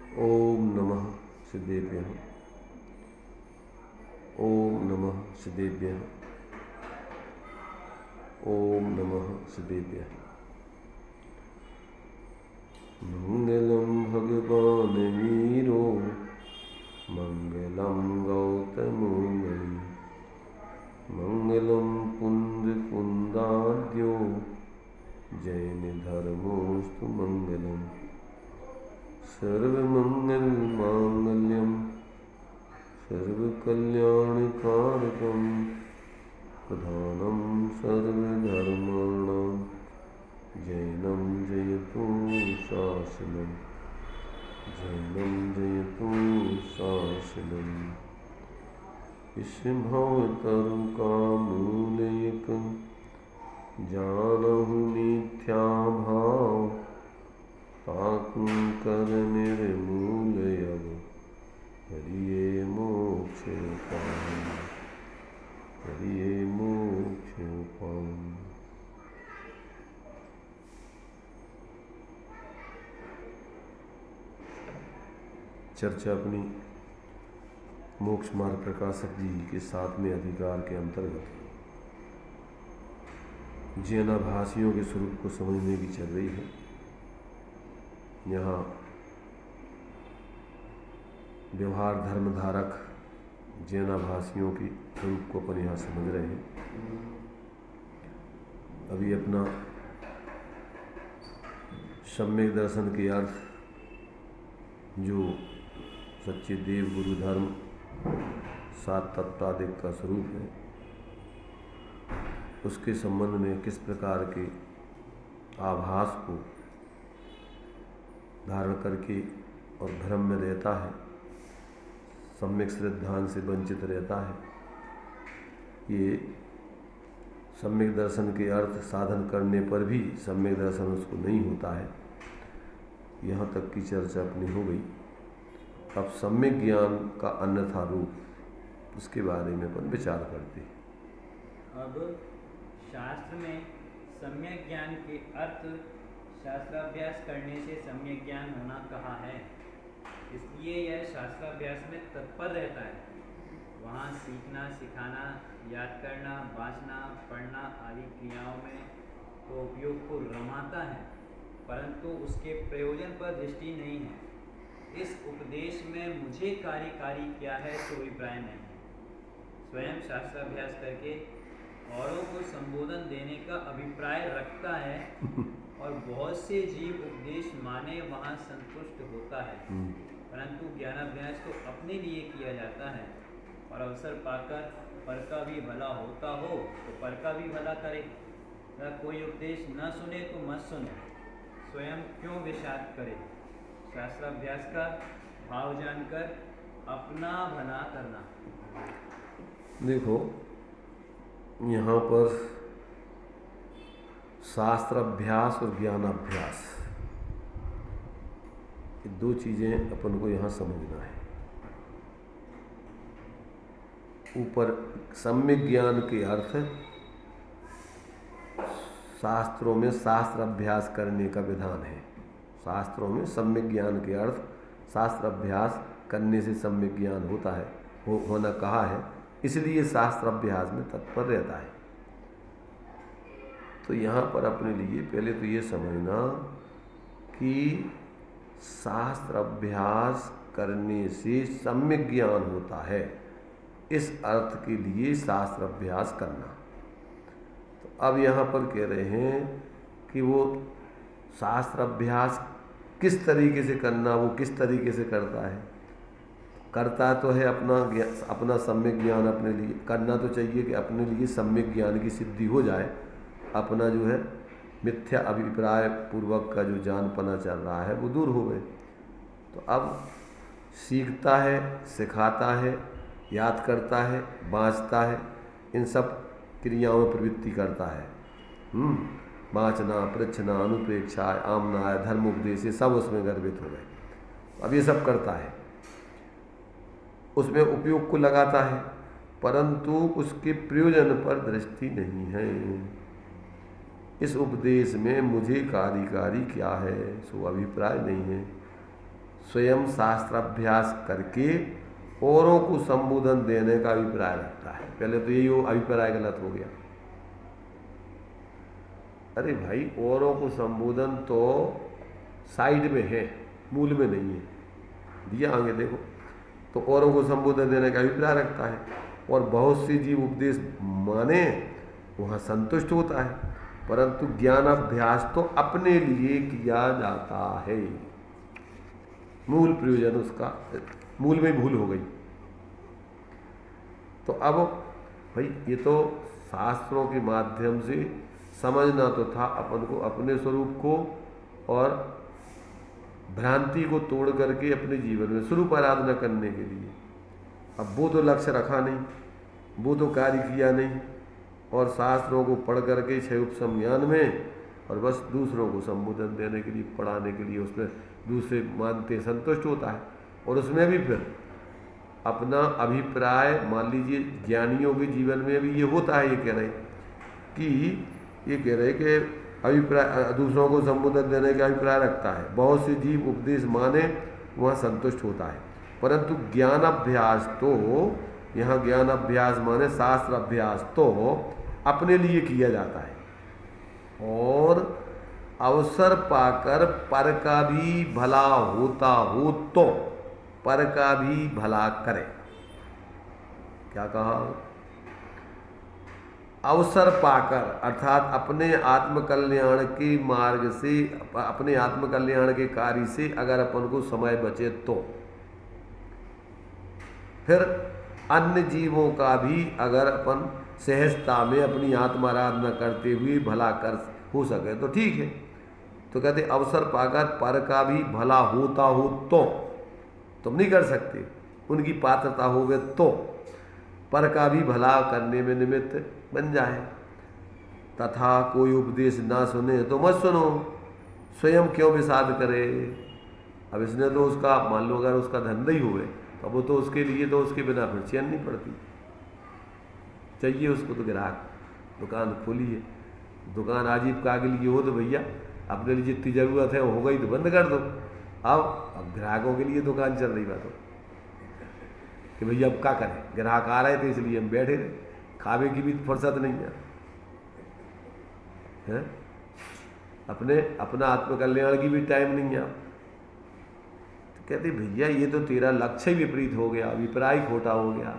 ओम नमः सिद्धेभ्यः। ओम नमः सिद्धेभ्यः। ओम नमः सिद्धेभ्यः। मंगलम भगवान वीरो मंगलम गौतमोऽंगली मंगलम पुंड पुंडाद्यो जैन धर्मोस्तु मंगलम सर्वमंगल मांगल्यम सर्वकल्याणकारकम प्रधानम सर्वधर्माणां जैनम जयतु शासनम जैनम जयतु शासनम। विषभवतरुकामूलयक जानहु मिथ्या भाव ताकु कर निर्मूलयब हरिये मोक्ष पाऊँ हरिये मोक्ष पाऊँ। चर्चा अपनी मोक्ष मार्ग प्रकाशक जी के 7वें अधिकार के अंतर्गत जैनाभासियों के स्वरूप को समझने की चल रही है। यहाँ व्यवहार धर्मधारक जैनाभासियों की स्वरूप को अपन यहाँ समझ रहे हैं। अभी अपना सम्यक दर्शन के अर्थ जो सच्चे देव गुरु धर्म 7 तत्वादिक का स्वरूप है, उसके संबंध में किस प्रकार के आभास को धारण करके और भ्रम में रहता है, सम्यक श्रद्धान से वंचित रहता है। ये सम्यक दर्शन के अर्थ साधन करने पर भी सम्यक दर्शन उसको नहीं होता है। यहाँ तक की चर्चा अपनी हो गई। अब सम्यक ज्ञान का अन्यथा रूप, उसके बारे में अपन विचार करते हैं। अब शास्त्र में सम्यक ज्ञान के अर्थ शास्त्राभ्यास करने से सम्यक ज्ञान होना कहा है, इसलिए यह शास्त्राभ्यास में तत्पर रहता है। वहाँ सीखना, सिखाना, याद करना, वांचना, पढ़ना आदि क्रियाओं में तो उपयोग को रमाता है, परंतु उसके प्रयोजन पर दृष्टि नहीं है। इस उपदेश में मुझे कार्यकारी क्या है तो अभिप्राय नहीं है। स्वयं शास्त्राभ्यास करके औरों को संबोधन देने का अभिप्राय रखता है और बहुत से जीव उपदेश माने वहाँ संतुष्ट होता है, परंतु ज्ञानाभ्यास तो अपने लिए किया जाता है और अवसर पाकर पर का भी भला होता हो तो पर का भी भला करे। अगर कोई उपदेश न सुने तो मत सुने, स्वयं क्यों विषाद करे। शास्त्राभ्यास का भाव जानकर अपना भला करना। देखो, यहाँ पर शास्त्राभ्यास और ज्ञानाभ्यास, ये दो चीज़ें अपन को यहाँ समझना है। ऊपर सम्यक ज्ञान के अर्थ शास्त्रों में शास्त्राभ्यास करने का विधान है। शास्त्रों में सम्यक ज्ञान के अर्थ शास्त्राभ्यास करने से सम्यक ज्ञान होता है, होना कहा है, इसलिए शास्त्राभ्यास में तत्पर रहता है। तो यहाँ पर अपने लिए पहले तो ये समझना कि शास्त्राभ्यास करने से सम्यक ज्ञान होता है, इस अर्थ के लिए शास्त्राभ्यास करना। तो अब यहाँ पर कह रहे हैं कि वो शास्त्राभ्यास किस तरीके से करना, वो किस तरीके से करता है। करता तो है अपना सम्यक ज्ञान अपने लिए करना तो चाहिए कि अपने लिए सम्यक ज्ञान की सिद्धि हो जाए, अपना जो है मिथ्या अभिप्राय पूर्वक का जो जानपना चल रहा है वो दूर हो गए। तो अब सीखता है, सिखाता है, याद करता है, बाँचता है, इन सब क्रियाओं में प्रवृत्ति करता है। बाँचना, पृच्छना, अनुप्रेक्षा, आमना, धर्मोपदेश, ये सब उसमें गर्भित हो गए। अब ये सब करता है, उसमें उपयोग को लगाता है, परंतु उसके प्रयोजन पर दृष्टि नहीं है। इस उपदेश में मुझे कार्यकारी क्या है सो अभिप्राय नहीं है। स्वयं शास्त्राभ्यास करके औरों को संबोधन देने का अभिप्राय रखता है। पहले तो यही अभिप्राय गलत हो गया। अरे भाई, औरों को संबोधन तो साइड में है, मूल में नहीं है। दिया आगे देखो, तो औरों को संबोधन देने का अभिप्राय रखता है और बहुत सी जीव उपदेश माने वहाँ संतुष्ट होता है, परंतु ज्ञानाभ्यास तो अपने लिए किया जाता है। मूल प्रयोजन उसका, मूल में भूल हो गई। तो अब भाई ये तो शास्त्रों के माध्यम से समझना तो था अपन को, अपने स्वरूप को, और भ्रांति को तोड़ करके अपने जीवन में स्वरूप आराधना करने के लिए। अब वो तो लक्ष्य रखा नहीं, वो तो कार्य किया नहीं, और शास्त्रों को पढ़ करके छह उपसंज्ञान में और बस दूसरों को संबोधन देने के लिए, पढ़ाने के लिए उसमें दूसरे मानते संतुष्ट होता है। और उसमें भी फिर अपना अभिप्राय, मान लीजिए ज्ञानियों के जीवन में भी ये होता है। ये कह रहे कि अभिप्राय, दूसरों को संबोधन देने का अभिप्राय रखता है, बहुत से जीव उपदेश माने वहाँ संतुष्ट होता है, परंतु ज्ञान अभ्यास तो, यहाँ ज्ञान अभ्यास माने शास्त्र अभ्यास तो अपने लिए किया जाता है, और अवसर पाकर पर का भी भला होता हो तो पर का भी भला करे। क्या कहा? अवसर पाकर, अर्थात अपने आत्मकल्याण के मार्ग से, अपने आत्मकल्याण के कार्य से अगर अपन को समय बचे तो, फिर अन्य जीवों का भी अगर अपन सहजता में अपनी आत्माराधना करते हुए भला कर हो सके तो ठीक है। तो कहते अवसर पाकर पर का भी भला होता हो तो, तुम नहीं कर सकते, उनकी पात्रता हो गए तो पर का भी भला करने में निमित्त बन जाए। तथा कोई उपदेश ना सुने तो मत सुनो, स्वयं क्यों विषाद करे। अब इसने तो उसका, मान लो अगर उसका धंधा ही हुए तो वो तो उसके लिए तो उसके बिना फिर चैन नहीं पड़ती, चाहिए उसको तो ग्राहक। दुकान खोली है, दुकान आजीविका के लिए हो तो भैया अपने लिए जितनी ज़रूरत है वो हो गई तो बंद कर दो। अब ग्राहकों के लिए दुकान चल रही बात हो कि भैया अब क्या करें, ग्राहक आ रहे थे इसलिए हम बैठे रहे, खावे की भी फुर्सत नहीं है, अपना आत्मकल्याण की भी टाइम नहीं है। तो कहते भैया ये तो तेरा लक्ष्य ही विपरीत हो गया, अभिप्राय खोटा हो गया।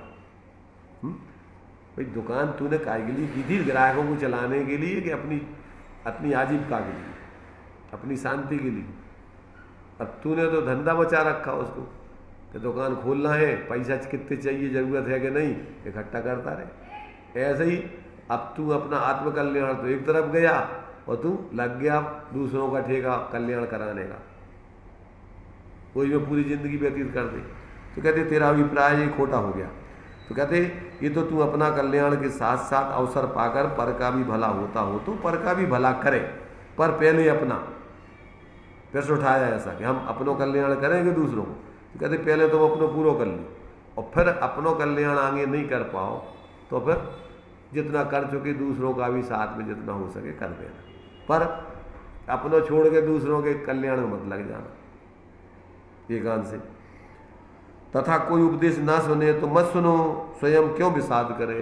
भाई दुकान तूने काय के लिए की थी? ग्राहकों को चलाने के लिए कि अपनी आजीविका के लिए, अपनी शांति के लिए। अब तूने तो धंधा बचा रखा उसको कि दुकान खोलना है, पैसा कितने चाहिए, ज़रूरत है कि नहीं, इकट्ठा करता रहे। ऐसे ही अब तू अपना आत्मकल्याण तो एक तरफ गया और तू लग गया दूसरों का ठेका कल्याण कराने का, कोई में पूरी ज़िंदगी व्यतीत कर दे। तो कहते तेरा अभिप्राय ये खोटा हो गया। तो कहते ये तो तू अपना कल्याण के साथ साथ अवसर पाकर पर का भी भला होता हो तो पर का भी भला करे, पर पहले अपना प्रश्न उठाया ऐसा कि हम अपनों कल्याण करेंगे दूसरों को। तो कहते पहले तुम अपनों पूरा कर लो, और फिर अपनों कल्याण आगे नहीं कर पाओ तो फिर जितना कर चुके दूसरों का भी साथ में जितना हो सके कर देना, पर अपनों छोड़ के दूसरों के कल्याण में मत लग जाना एकांत से। तथा कोई उपदेश ना सुने तो मत सुनो, स्वयं क्यों विषाद करे।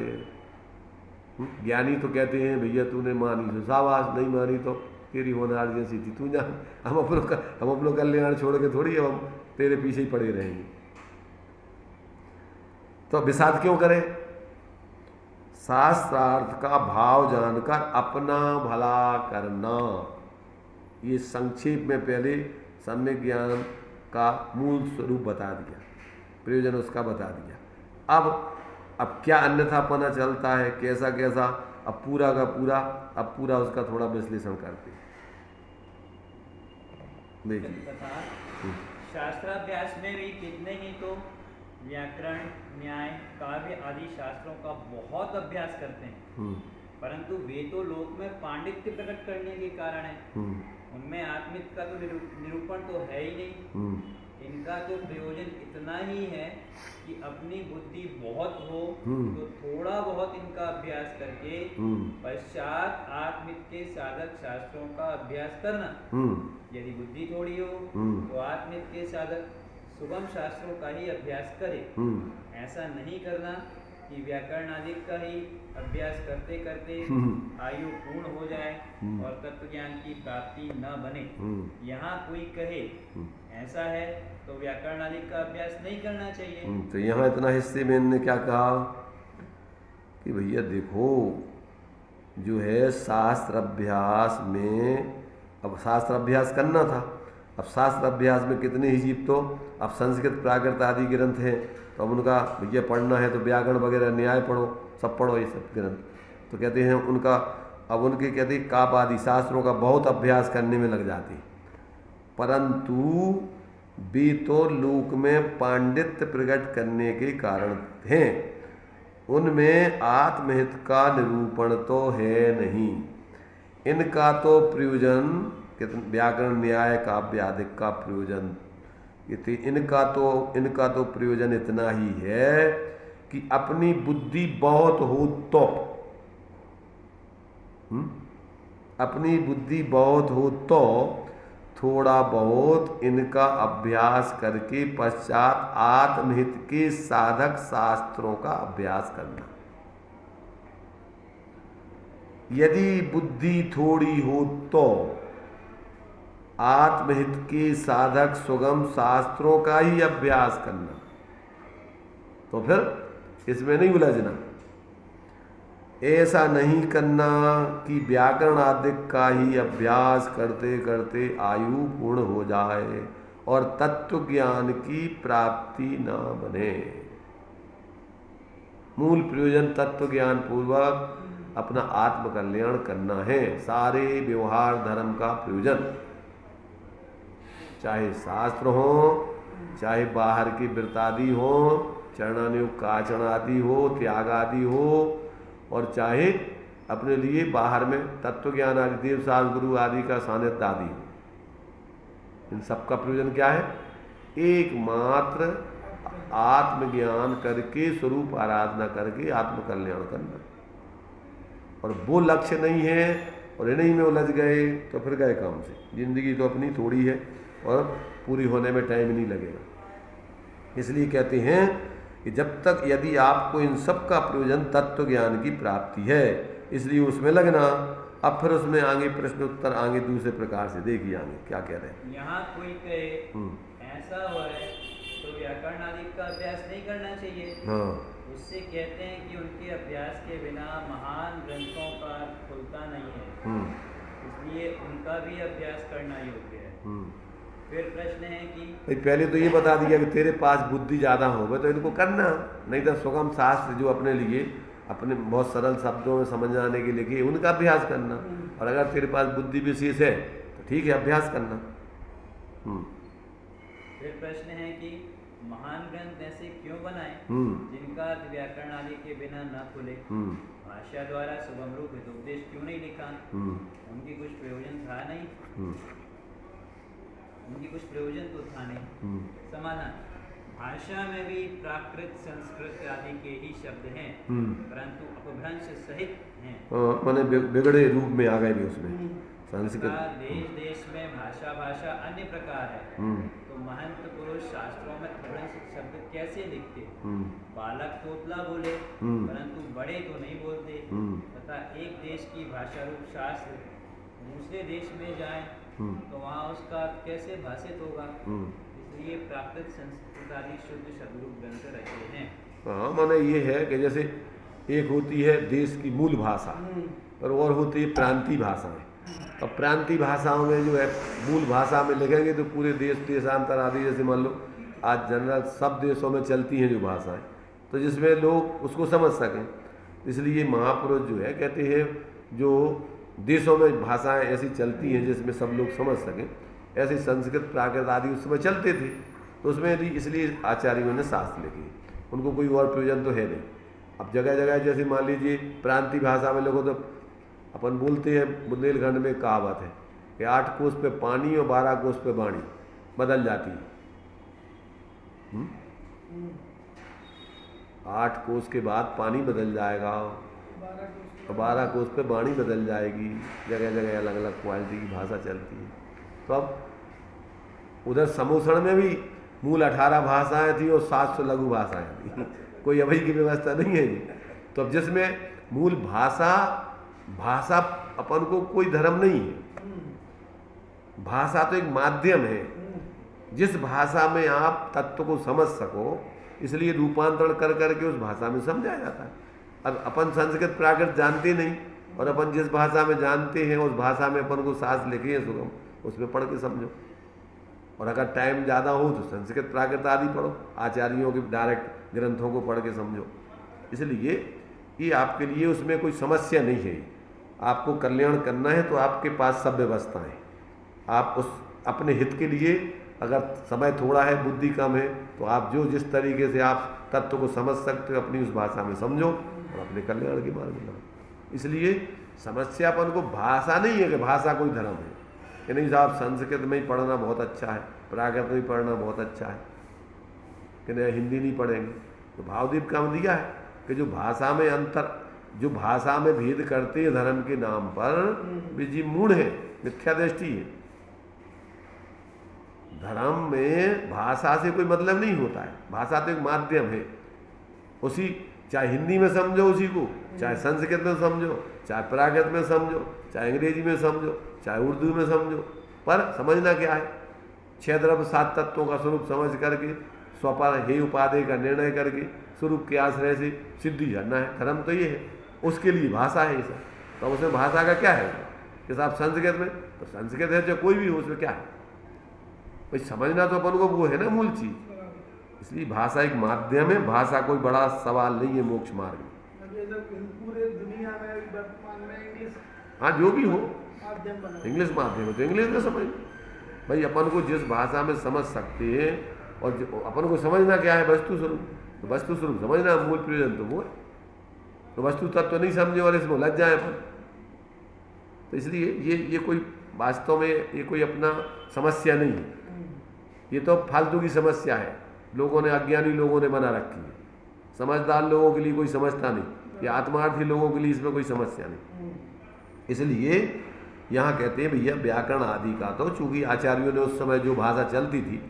ज्ञानी तो कहते हैं भैया तूने मानी तो शाबाश, नहीं मानी तो तेरी होनहार जैसी थी, तू जान, हम अपनों कल्याण छोड़ के थोड़ी हम तेरे पीछे ही पड़े रहेंगे। तो विषाद क्यों करे? शास्त्रार्थ का भाव जानकर अपना भला करना, ये संक्षेप में पहले सम्यक ज्ञान का मूल स्वरूप बता दिया, प्रयोजन उसका बता दिया। अब क्या अन्यथा पना चलता है, कैसा कैसा, अब पूरा का पूरा, अब पूरा उसका थोड़ा विश्लेषण करते हैं। देखिए शास्त्राभ्यास में भी कितने ही तो व्याकरण, न्याय, काव्य आदि शास्त्रों का बहुत अभ्यास करते हैं, परंतु वे तो लोक में पांडित्य प्रकट करने के कारण है, उनमें आत्मिक का तो निरूपण तो है ही नहीं। इनका तो प्रयोजन इतना ही है कि अपनी बुद्धि बहुत हो तो थोड़ा बहुत इनका अभ्यास करके पश्चात आत्मित के साधक शास्त्रों का अभ्यास करना। यदि बुद्धि थोड़ी हो तो आत्मित के साधक सुगम शास्त्रों का ही अभ्यास करे। ऐसा नहीं करना कि व्याकरण आदि का ही अभ्यास करते करते आयु पूर्ण हो जाए और तत्व ज्ञान की प्राप्ति न बने। यहाँ कोई कहे ऐसा है तो व्याकरण आदि का अभ्यास नहीं करना चाहिए। तो यहाँ इतना हिस्से में इन्होंने क्या कहा कि भैया देखो जो है शास्त्र अभ्यास में, अब शास्त्र अभ्यास करना था, अब शास्त्र अभ्यास में कितने ही जीव, तो अब संस्कृत प्राकृत आदि ग्रंथ हैं तो अब उनका भैया पढ़ना है तो व्याकरण वगैरह न्याय पढ़ो, सब पढ़ो ये सब ग्रंथ। तो कहते हैं उनका, अब उनके कहते हैं काप आदि शास्त्रों का बहुत अभ्यास करने में लग जाती, परंतु वे तो लोक में पांडित्य प्रकट करने के कारण हैं, उनमें आत्महित का निरूपण तो है नहीं। इनका तो प्रयोजन व्याकरण न्याय काव्य आदि का प्रयोजन, इनका तो प्रयोजन इतना ही है कि अपनी बुद्धि बहुत हो तो, अपनी बुद्धि बहुत हो तो थोड़ा बहुत इनका अभ्यास करके पश्चात आत्महित के साधक शास्त्रों का अभ्यास करना। यदि बुद्धि थोड़ी हो तो आत्महित के साधक सुगम शास्त्रों का ही अभ्यास करना, तो फिर इसमें नहीं उलझना। ऐसा नहीं करना कि व्याकरण आदि का ही अभ्यास करते करते आयु पूर्ण हो जाए और तत्व ज्ञान की प्राप्ति न बने। मूल प्रयोजन तत्व ज्ञान पूर्वक अपना आत्म कल्याण करना है। सारे व्यवहार धर्म का प्रयोजन, चाहे शास्त्र हो, चाहे बाहर की व्रत आदि हो, चरणानुयोग का आचरण आदि हो, त्याग आदि हो, और चाहे अपने लिए बाहर में तत्व ज्ञान आदि देव शास्त्र गुरु आदि का सानिध्य आदि हो, इन सब का प्रयोजन क्या है? एकमात्र आत्मज्ञान करके स्वरूप आराधना करके आत्म कल्याण करना। और वो लक्ष्य नहीं है और इन्हीं में उलझ गए तो फिर गए काम से। जिंदगी तो अपनी थोड़ी है और पूरी होने में टाइम नहीं लगेगा। इसलिए कहते हैं कि जब तक यदि आपको इन सब का प्रयोजन तत्व ज्ञान की प्राप्ति है, इसलिए उसमें लगना। अब फिर उसमें आगे प्रश्न उत्तर आगे दूसरे प्रकार से देखिए आगे क्या कह रहे हैं। यहाँ कोई कहे ऐसा हो है तो व्याकरण आदि का अभ्यास नहीं करना चाहिए। हाँ, उससे कहते हैं कि उनके अभ्यास के बिना महान ग्रंथों का खुलता नहीं है, इसलिए उनका भी अभ्यास करना योग्य है। फिर प्रश्न है कि भाई पहले तो ये बता दिया कि तेरे पास बुद्धि ज़्यादा होगा तो इनको करना, नहीं तो सुगम शास्त्र जो अपने लिए अपने बहुत सरल शब्दों में समझ आने के लिए उनका अभ्यास करना। और अगर तेरे पास बुद्धि विशेष है तो ठीक है, अभ्यास करना। फिर प्रश्न है कि महान ग्रंथ ऐसे क्यों बनाए जिनका व्याकरण आदि के बिना न खुले? भाषा द्वारा सुगम रूप हितोपदेश क्यों नहीं लिखा? उनकी कुछ प्रयोजन था नहीं? उनकी कुछ प्रयोजन तो था नहीं। समाधान, भाषा में भी प्राकृत संस्कृत आदि के ही शब्द हैं, परंतु अपभ्रंश सहित हैं। माने बिगड़े रूप में आ गए भी उसमें संस्कृत। देश देश में भाषा भाषा अन्य प्रकार है, तो महंत पुरुष शास्त्रों में अपभ्रंश शब्द कैसे लिखते? बालक तोतला बोले परंतु बड़े तो नहीं बोलते, तथा एक देश की भाषा रूप शास्त्र दूसरे देश में जाए तो वहाँ उसका कैसे भाषित होगा? इसलिए प्राकृत संस्कृत आदि शुद्ध शब्दरूप ग्रंथ रचे हैं। हाँ, माने ये है कि जैसे एक होती है देश की मूल भाषा और होती है प्रांतीय भाषाएं। अब प्रांतीय भाषाओं में जो है मूल भाषा में लिखेंगे तो पूरे देशांतर आदि, जैसे मान लो आज जनरल सब देशों में चलती हैं जो भाषाएं, तो जिसमें लोग उसको समझ सकें। इसलिए महापुरुष जो है कहते हैं जो देशों में भाषाएं ऐसी चलती हैं जिसमें सब लोग समझ सकें, ऐसे संस्कृत प्राकृत आदि उस समय चलते थे, तो उसमें भी इसलिए आचार्यों ने शास्त्र लिखे। उनको कोई और प्रयोजन तो है नहीं। अब जगह जगह जैसे मान लीजिए प्रांतीय भाषा में लोगों तो अपन बोलते हैं, बुंदेलखंड में कहावत है कि 8 कोस पे पानी और 12 कोस पे वाणी बदल जाती है। हम्म? 8 कोस के बाद पानी बदल जाएगा, 12 कोस पे वाणी बदल जाएगी, जगह जगह अलग अलग क्वालिटी की भाषा चलती है। तो अब उधर समूषण में भी मूल 18 भाषाएं थी और 700 लघु भाषाएं थी। कोई अभय की व्यवस्था नहीं है जी। तो अब जिसमें मूल भाषा अपन को कोई धर्म नहीं है, भाषा तो एक माध्यम है जिस भाषा में आप तत्व को समझ सको, इसलिए रूपांतरण कर करके उस भाषा में समझाया जाता है। अब अपन संस्कृत प्राकृत जानते नहीं और अपन जिस भाषा में जानते हैं उस भाषा में अपन को सास लिखे हैं सुगम, उसमें पढ़ के समझो। और अगर टाइम ज़्यादा हो तो संस्कृत प्राकृत आदि पढ़ो, आचार्यों के डायरेक्ट ग्रंथों को पढ़ के समझो। इसलिए ये आपके लिए उसमें कोई समस्या नहीं है। आपको कल्याण करना है तो आपके पास सब व्यवस्था है। आप उस अपने हित के लिए अगर समय थोड़ा है, बुद्धि कम है, तो आप जो जिस तरीके से आप तत्व को समझ सकते हो अपनी उस भाषा में समझो और अपने कल्याण के मार्ग में लाओ। इसलिए समस्या अपन को भाषा नहीं है कि भाषा कोई धर्म है कि नहीं साहब संस्कृत में ही पढ़ना बहुत अच्छा है, प्राकृत में ही पढ़ना बहुत अच्छा है कि नहीं हिंदी नहीं पढ़ेंगे। तो भावदीप का दिया है कि जो भाषा में अंतर, जो भाषा में भेद करते हैं धर्म के नाम पर, वे जी मूढ़ है, मिथ्या दृष्टि है। धर्म में भाषा से कोई मतलब नहीं होता है, भाषा तो एक माध्यम है। उसी चाहे हिंदी में समझो उसी को, चाहे संस्कृत में समझो, चाहे प्राकृत में समझो, चाहे अंग्रेजी में समझो, चाहे उर्दू में समझो, पर समझना क्या है? 6 द्रव्य 7 तत्वों का स्वरूप समझ करके स्वपर हे उपाधि का निर्णय करके स्वरूप के आश्रय से सिद्धि झरना है। धर्म तो ये है, उसके लिए भाषा है ये सब। तो उसमें भाषा का क्या है कि साहब संस्कृत में, तो संस्कृत है चाहे कोई भी हो, उसमें क्या है भाई? समझना तो अपन को वो है ना मूल चीज। इसलिए भाषा एक माध्यम है, भाषा कोई बड़ा सवाल नहीं है मोक्ष मार्ग में। पूरे दुनिया में वर्तमान में इंग्लिश, हाँ जो भी हो, इंग्लिश माध्यम है तो इंग्लिश में समझ भाई। अपन को जिस भाषा में समझ सकते हैं, और अपन को समझना क्या है? वस्तु स्वरूप। तो वस्तु स्वरूप समझना मूल प्रयोजन तो वो है। तो वस्तु तत्व तो नहीं समझे और इसमें लग जाए अपन। तो इसलिए ये कोई वास्तव में ये कोई अपना समस्या नहीं है, ये तो फालतू की समस्या है। लोगों ने, अज्ञानी लोगों ने बना रखी है। समझदार लोगों के लिए कोई समस्या नहीं, या आत्मार्थी लोगों के लिए इसमें कोई समस्या नहीं। इसलिए यहाँ कहते हैं भैया व्याकरण आदि का तो चूंकि आचार्यों ने उस समय जो भाषा चलती थी,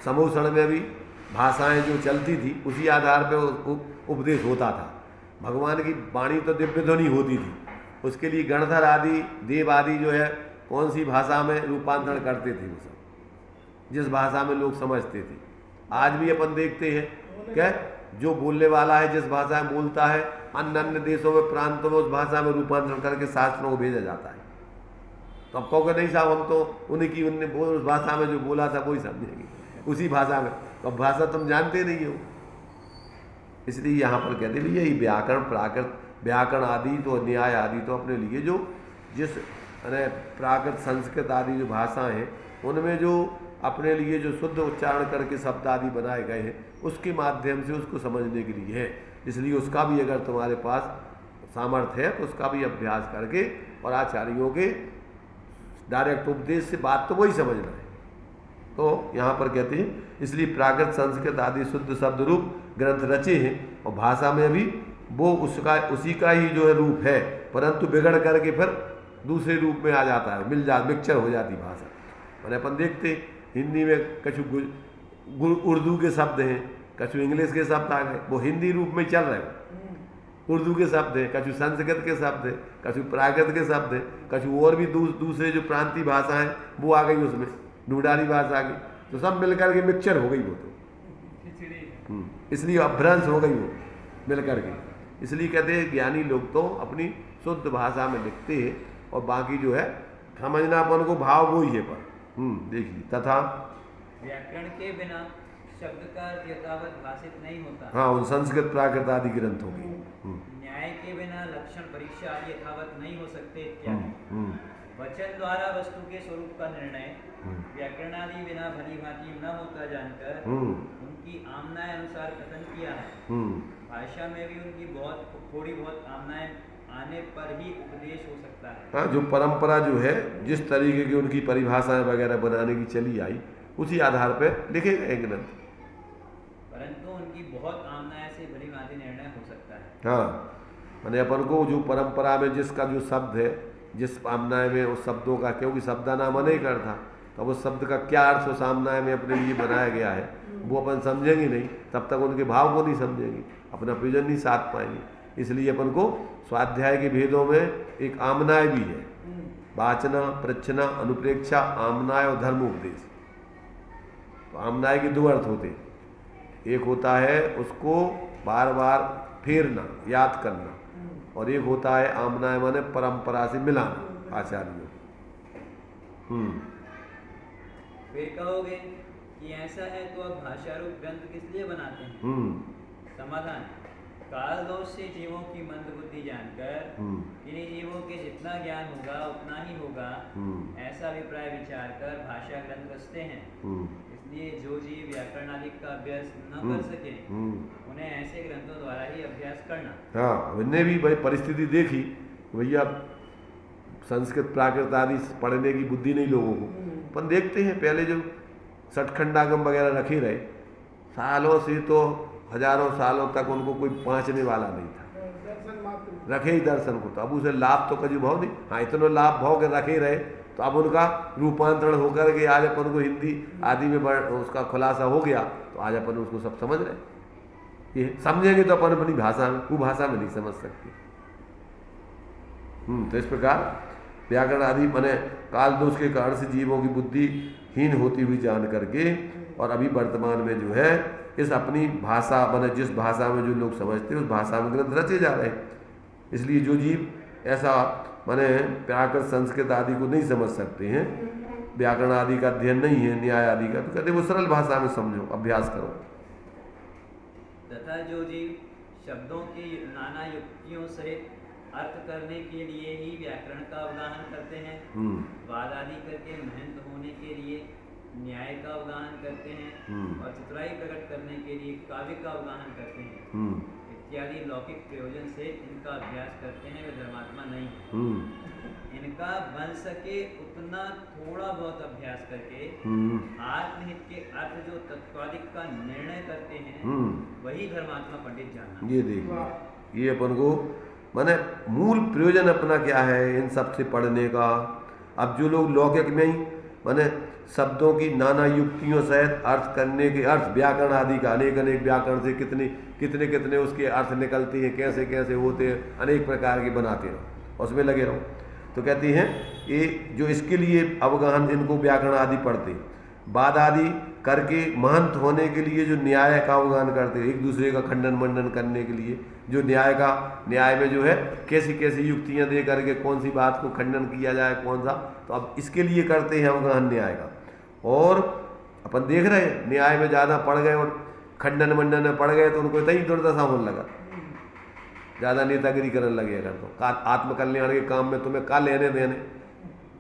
समूषण में भी भाषाएं जो चलती थी उसी आधार पर उपदेश होता था। भगवान की वाणी तो दिव्य ध्वनि होती थी, उसके लिए गणधर आदि देव आदि जो है कौन सी भाषा में रूपांतरण करते थे, वो सब जिस भाषा में लोग समझते थे। आज भी अपन देखते हैं क्या जो बोलने वाला है जिस भाषा में बोलता है, अन्य अन्य देशों में प्रांतों में उस भाषा में रूपांतरण करके शास्त्रों को भेजा जाता है। तो अब कहोगे नहीं साहब हम तो उन्हें उस भाषा में जो बोला था वही समझेंगे उसी भाषा में। तो अब भाषा तुम जानते नहीं हो। इसलिए यहाँ पर कहते भैया ये व्याकरण प्राकृत, व्याकरण आदि तो न्याय आदि तो अपने लिए जो जिस प्राकृत संस्कृत आदि जो भाषाएं हैं उनमें जो अपने लिए जो शुद्ध उच्चारण करके शब्द आदि बनाए गए हैं उसके माध्यम से उसको समझने के लिए है। इसलिए उसका भी अगर तुम्हारे पास सामर्थ्य है तो उसका भी अभ्यास करके और आचार्यों के डायरेक्ट उपदेश से बात तो वही समझना है। तो यहाँ पर कहते हैं इसलिए प्राकृत संस्कृत आदि शुद्ध शब्द रूप ग्रंथ रचे हैं और भाषा में भी वो उसी का ही जो है रूप है, परंतु बिगड़ करके फिर दूसरे रूप में आ जाता है, मिक्सचर हो जाती भाषा। मैंने अपन देखते हिंदी में कछु उर्दू के शब्द हैं, कछु इंग्लिश के शब्द आ गए, वो हिंदी रूप में चल रहे हैं। उर्दू के शब्द हैं, कछु संस्कृत के शब्द हैं, कछु प्राकृत के शब्द हैं, कछु और भी दूसरे जो प्रांतीय भाषा है वो आ गई, उसमें ढूंढारी भाषा आ गई, तो सब मिलकर के मिक्सचर हो गई वो तो। इसलिए अभ्रंश हो गई वो मिलकर के। इसलिए कहते हैं ज्ञानी लोग तो अपनी शुद्ध भाषा में लिखते हैं और बाकी जो है समझना अपन को भाव वो ही है। पर देखिए तथा व्याकरण के बिना शब्द का यथावत भाषित नहीं होता। हाँ, उन संस्कृत प्राकृत आदि ग्रंथों की। न्याय के बिना लक्षण परीक्षा आदि यथावत नहीं हो सकते इत्यादि। वचन द्वारा वस्तु के स्वरूप का निर्णय व्याकरण आदि बिना भली भांति न होता जानकर उनकी आमनाएं अनुसार कथन किया है। भाषा में भी उनकी थोड़ी बहुत आमनाएं आने पर ही उपदेश हो सकता है। हाँ, जो परंपरा जो है जिस तरीके की उनकी परिभाषाएं वगैरह बनाने की चली आई उसी आधार पर लिखे गए ग्रंथ। परंतु उनकी बहुत कामनाएं से भली भांति निर्णय हो सकता है। हाँ, मैंने अपन को जो परंपरा में जिसका जो शब्द है, जिस सामनाय में उस शब्दों का, क्योंकि शब्दानामा नहीं करता, तब उस शब्द का क्या अर्थ उस सामनाय में अपने लिए बनाया गया है वो अपन समझेंगे नहीं, तब तक उनके भाव को नहीं समझेंगे, अपना प्रयोजन नहीं साध पाएंगे। इसलिए अपन को स्वाध्याय के भेदों में एक आमनाय भी है, वाचना, प्रच्छना, अनुप्रेक्षा, आमनाय और धर्मोपदेश। तो आमनाय के दो अर्थ होते हैं, एक होता है उसको बार बार फेरना, याद करना, और एक होता है आमनाय माने परंपरा से मिलाना आचार्यों। फिर कहोगे कि ऐसा है तो अब भाषा रूप ग्रंथ किस लिए बनाते हैं? समाधान, काल दोष से जीवों की मंद बुद्धि जानकर इन्हीं जीवों के जितना ज्ञान होगा उतना ही होगा, ऐसा अभिप्राय विचार कर भाषा ग्रंथ रचते हैं। इसलिए जो जीव व्याकरण आदि का अभ्यास न कर सके उन्हें ऐसे ग्रंथों द्वारा ही अभ्यास करना। हाँ, उनने भी भाई परिस्थिति देखी, भैया संस्कृत प्राकृत आदि पढ़ने की बुद्धि नहीं लोगों को। अपन देखते हैं पहले जो सठखंडागम वगैरह रखे रहे, सालों से तो हजारों सालों तक उनको कोई पहुँचने वाला नहीं था, रखे ही दर्शन को, तो अब उसे लाभ तो कभी भाव नहीं। हाँ, इतना लाभ भाव के रखे रहे, तो अब उनका रूपांतरण होकर के आज अपन को हिंदी आदि में उसका खुलासा हो गया, तो आज अपन उसको सब समझ रहे। ये समझेंगे तो अपन अपनी भाषा में, वो भाषा में नहीं समझ सकते। तो इस प्रकार व्याकरण आदि माने काल दोष के कारण से जीवों की बुद्धि हीन होती हुई जान करके, और अभी वर्तमान में जो है इस अपनी भाषा माने जिस भाषा में जो लोग समझते हैं उस भाषा में ग्रंथ रचे जा रहे हैं। इसलिए जो जीव ऐसा माने प्राकृत संस्कृत आदि को नहीं समझ सकते हैं, व्याकरण आदि का अध्ययन नहीं है, न्याय आदि का, तो कहते वो सरल भाषा में समझो, अभ्यास करो। तथा जो जीव शब्दों की नाना युक्तियों सहित अर्थ करने के लिए ही व्याकरण का अवगाहन करते हैं, वाद आदि करके महंत होने के लिए न्याय का अवगाहन करते हैं, और चतुराई प्रकट करने के लिए काव्य का अवगाहन करते हैं इत्यादि लौकिक प्रयोजन से इनका अभ्यास करते हैं, वे धर्मात्मा नहीं है। इनका बन सके उतना थोड़ा बहुत अभ्यास करके आत्महित के अर्थ जो तत्वादिक का निर्णय करते हैं वही धर्मात्मा पंडित जानना। ये देखिए, ये अपन को माने मूल प्रयोजन अपना क्या है इन सब से पढ़ने का। अब जो लोग लौकिक में ही माने शब्दों की नाना युक्तियों सहित अर्थ करने के, अर्थ व्याकरण आदि का अनेक अनेक व्याकरण से कितने कितने उसके अर्थ निकलते हैं, कैसे कैसे होते हैं, अनेक प्रकार के बनाते रहो, उसमें लगे रहो। तो कहती हैं ये जो इसके लिए अवगाहन, इनको व्याकरण आदि पढ़ते, वाद आदि करके महंत होने के लिए जो न्याय का अवगाहन करते, एक दूसरे का खंडन मंडन करने के लिए जो न्याय में जो है कैसी कैसी युक्तियां दे करके कौन सी बात को खंडन किया जाए, कौन सा, तो अब इसके लिए करते हैं अवगाहन न्याय का। और अपन देख रहे हैं न्याय में ज़्यादा पड़ गए और खंडन मंडन में पड़ गए तो उनको इतना ही दुर्दशा होने लगा, ज़्यादा नेतागिरी करने लगे। अगर तो आत्मकल्याण के काम में तुम्हें का लेने देने,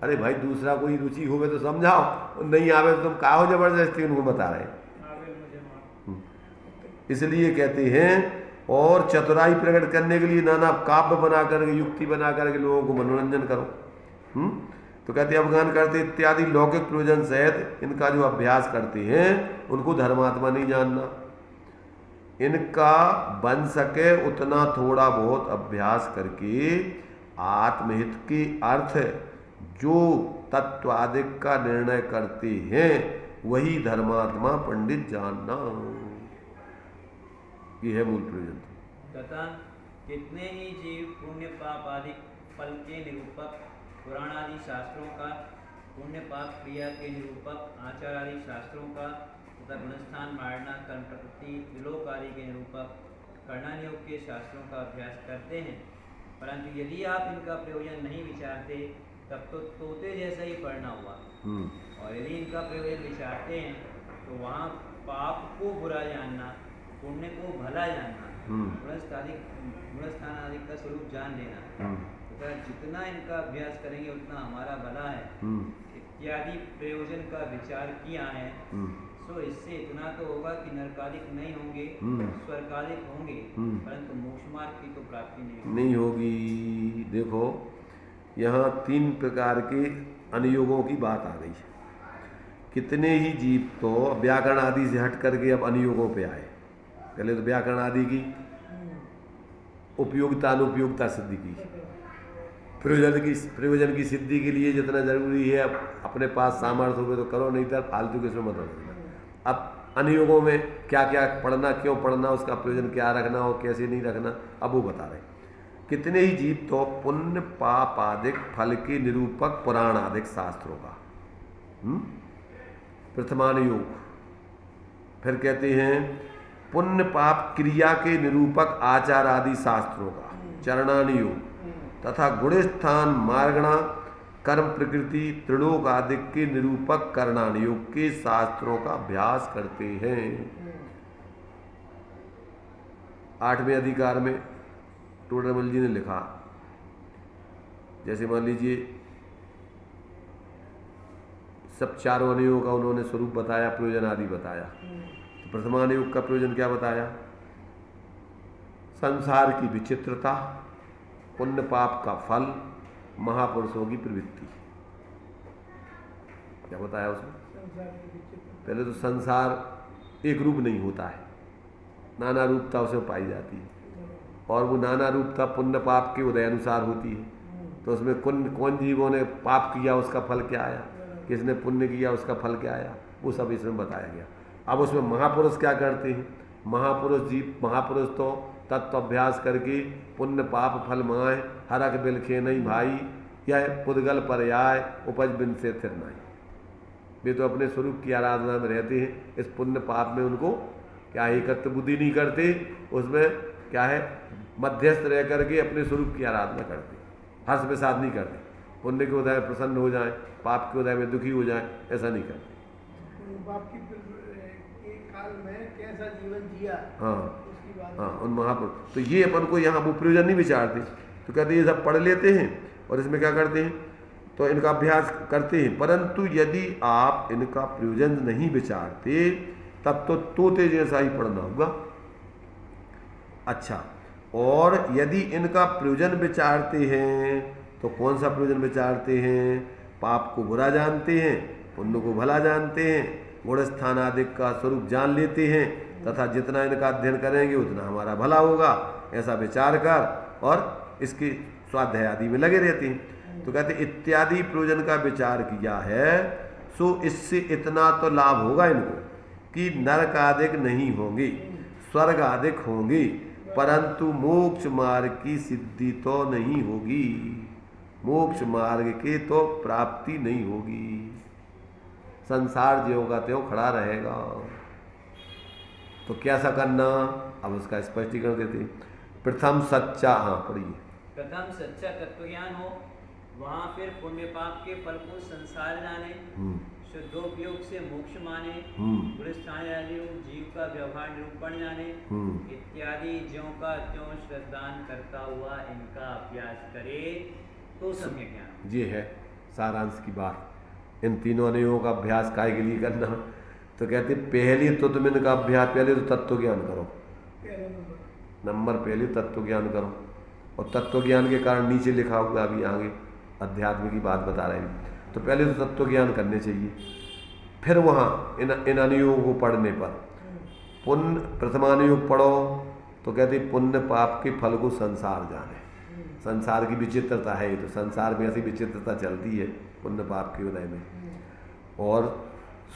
अरे भाई दूसरा कोई रुचि होवे तो समझाओ, नहीं आवे तो तुम काहो जबरदस्ती उनको बता रहे। इसलिए कहते हैं, और चतुराई प्रकट करने के लिए नाना काव्य बना करके, युक्ति बना करके लोगों को मनोरंजन करो। तो कहते हैं अवगाहन करते इत्यादि लौकिक प्रयोजन सहित इनका जो अभ्यास करते हैं उनको धर्मात्मा नहीं जानना। इनका बन सके उतना थोड़ा बहुत अभ्यास करके आत्महित के अर्थ जो तत्वादिक का निर्णय करते हैं वही धर्मात्मा पंडित जानना। ये है मूल प्रयोजन। तथा कितने ही जीव पुण्य पाप आदि फल के निरूपक, पुराण आदि शास्त्रों का, पुण्य पाप क्रिया के निरूपक, आचार आदि शास्त्रों का तथा गुणस्थान, मारणा, कर्म प्रकृति, विलोक आदि के निरूपक कर्णन योग के शास्त्रों का अभ्यास करते हैं, परंतु यदि आप इनका प्रयोजन नहीं विचारते तब तो तोते जैसा ही पढ़ना हुआ। और यदि इनका प्रयोजन विचारते हैं तो वहाँ पाप को बुरा जानना, पुण्य को भला जानना, गुणस्थान आदि का स्वरूप जान लेना, तो जितना इनका अभ्यास करेंगे उतना हमारा भला है इत्यादि प्रयोजन का विचार किया है। सो इससे इतना तो होगा कि नरकालिक नहीं होंगे, स्वर्गालिक होंगे, परंतु मोक्ष मार्ग की तो प्राप्ति नहीं होगी। देखो यहाँ 3 प्रकार के अनुयोगों की बात आ गई है। कितने ही जीव तो व्याकरण आदि से हट करके अब अनुयोगों पे आए। पहले तो व्याकरण आदि की उपयोगिता अनुपयोगिता सिद्धि की, प्रयोजन की सिद्धि के लिए जितना जरूरी है अपने पास सामर्थ्य हो तो करो, नहीं तो फालतू के इसमें मत रखना। अब अनुयोगों में क्या क्या पढ़ना, क्यों पढ़ना, उसका प्रयोजन क्या रखना और कैसे नहीं रखना, अब वो बता रहे। कितने ही जीव तो पुण्य पाप आदिक फल के निरूपक पुराण आदिक शास्त्रों का प्रथमानुयोग, फिर कहते हैं पुण्य पाप क्रिया के निरूपक आचार आदि शास्त्रों का चरणानुयोग, तथा गुणस्थान मार्गणा कर्म प्रकृति त्रिलोक आदि के निरूपक करणानुयोग के शास्त्रों का अभ्यास करते हैं। 8वें अधिकार में टोडरमल जी ने लिखा, जैसे मान लीजिए सब चारों अनुयोग का उन्होंने स्वरूप बताया, प्रयोजन आदि बताया। तो प्रथमानुयोग का प्रयोजन क्या बताया? संसार की विचित्रता, पुण्य पाप का फल, महापुरुषों की प्रवृत्ति। क्या बताया उसमें? पहले तो संसार एक रूप नहीं होता है, नाना रूपता उसमें पाई जाती है, और वो नाना रूपता पुण्य पाप के उदय अनुसार होती है। तो उसमें कौन जीवों ने पाप किया उसका फल क्या आया, किसने पुण्य किया उसका फल क्या आया, वो सब इसमें बताया गया। अब उसमें महापुरुष क्या करते हैं? महापुरुष तो तत्व अभ्यास करके पुण्य पाप फल माए हरक बिल खे नहीं भाई, यह पुद्गल पर आय उपज बिन से थिर नहीं। वे तो अपने स्वरूप की आराधना में रहते हैं, इस पुण्य पाप में उनको क्या एकत्र बुद्धि नहीं करते, उसमें क्या है मध्यस्थ रह करके अपने स्वरूप की आराधना करते, हर्ष विषाद नहीं करते। पुण्य के उदय में प्रसन्न हो जाए, पाप के उदय में दुखी हो जाए, ऐसा नहीं करते। बाप की काल में कैसा जीवन जिया, हाँ, उन महापुरुष। तो ये अपन को यहाँ वो प्रयोजन नहीं विचारते, तो कहते ये सब पढ़ लेते हैं और इसमें क्या करते हैं, तो इनका अभ्यास करते हैं। परंतु यदि आप इनका प्रयोजन नहीं विचारते तब तो तोते जैसा ही पढ़ना होगा। अच्छा, और यदि इनका प्रयोजन विचारते हैं तो कौन सा प्रयोजन विचारते हैं? पाप को बुरा जानते हैं, पुण्य को भला जानते हैं, गुणस्थान आदि का स्वरूप जान लेते हैं, तथा जितना इनका अध्ययन करेंगे उतना हमारा भला होगा, ऐसा विचार कर और इसकी स्वाध्याय आदि में लगे रहते हैं। तो कहते इत्यादि प्रयोजन का विचार किया है, सो इससे इतना तो लाभ होगा इनको कि नरक आदिक नहीं होंगे, स्वर्ग आदिक होंगे, परंतु मोक्ष मार्ग की सिद्धि तो नहीं होगी, मोक्ष मार्ग के तो प्राप्ति नहीं होगी। संसार जो होगा त्यो खड़ा रहेगा। तो कैसा करना, अब उसका स्पष्टीकरण देते हैं। प्रथम सच्चा, हाँ पढ़िए। प्रथम सच्चा तत्वज्ञान हो, वहाँ फिर पुण्य पाप के फल को संसार जाने, शुद्धोपयोग से मोक्ष माने, जीव का व्यवहार निरूपण जाने इत्यादि ज्यों का त्यों श्रद्धान करता हुआ इनका अभ्यास करे तो सम्यक ज्ञान। ये है सारांश की बात। इन तीनों अनुयोगों का अभ्यास काहे के लिए करना? तो कहते पहले तो तुम इनका अभ्यास, पहले तो तत्व ज्ञान करो, नंबर पहले तत्व ज्ञान करो। और तत्व ज्ञान के कारण नीचे लिखा हुआ अभी आगे अध्यात्म की बात बता रहे हैं। तो पहले तो तत्व ज्ञान करने चाहिए, फिर वहाँ इन अनुयोगों को पढ़ने पर पुण्य प्रथमानुयोग पढ़ो तो कहते पुण्य पाप के फल को संसार जाने। संसार की विचित्रता है, तो संसार में ऐसी विचित्रता चलती है पुण्य पाप के उदय में। और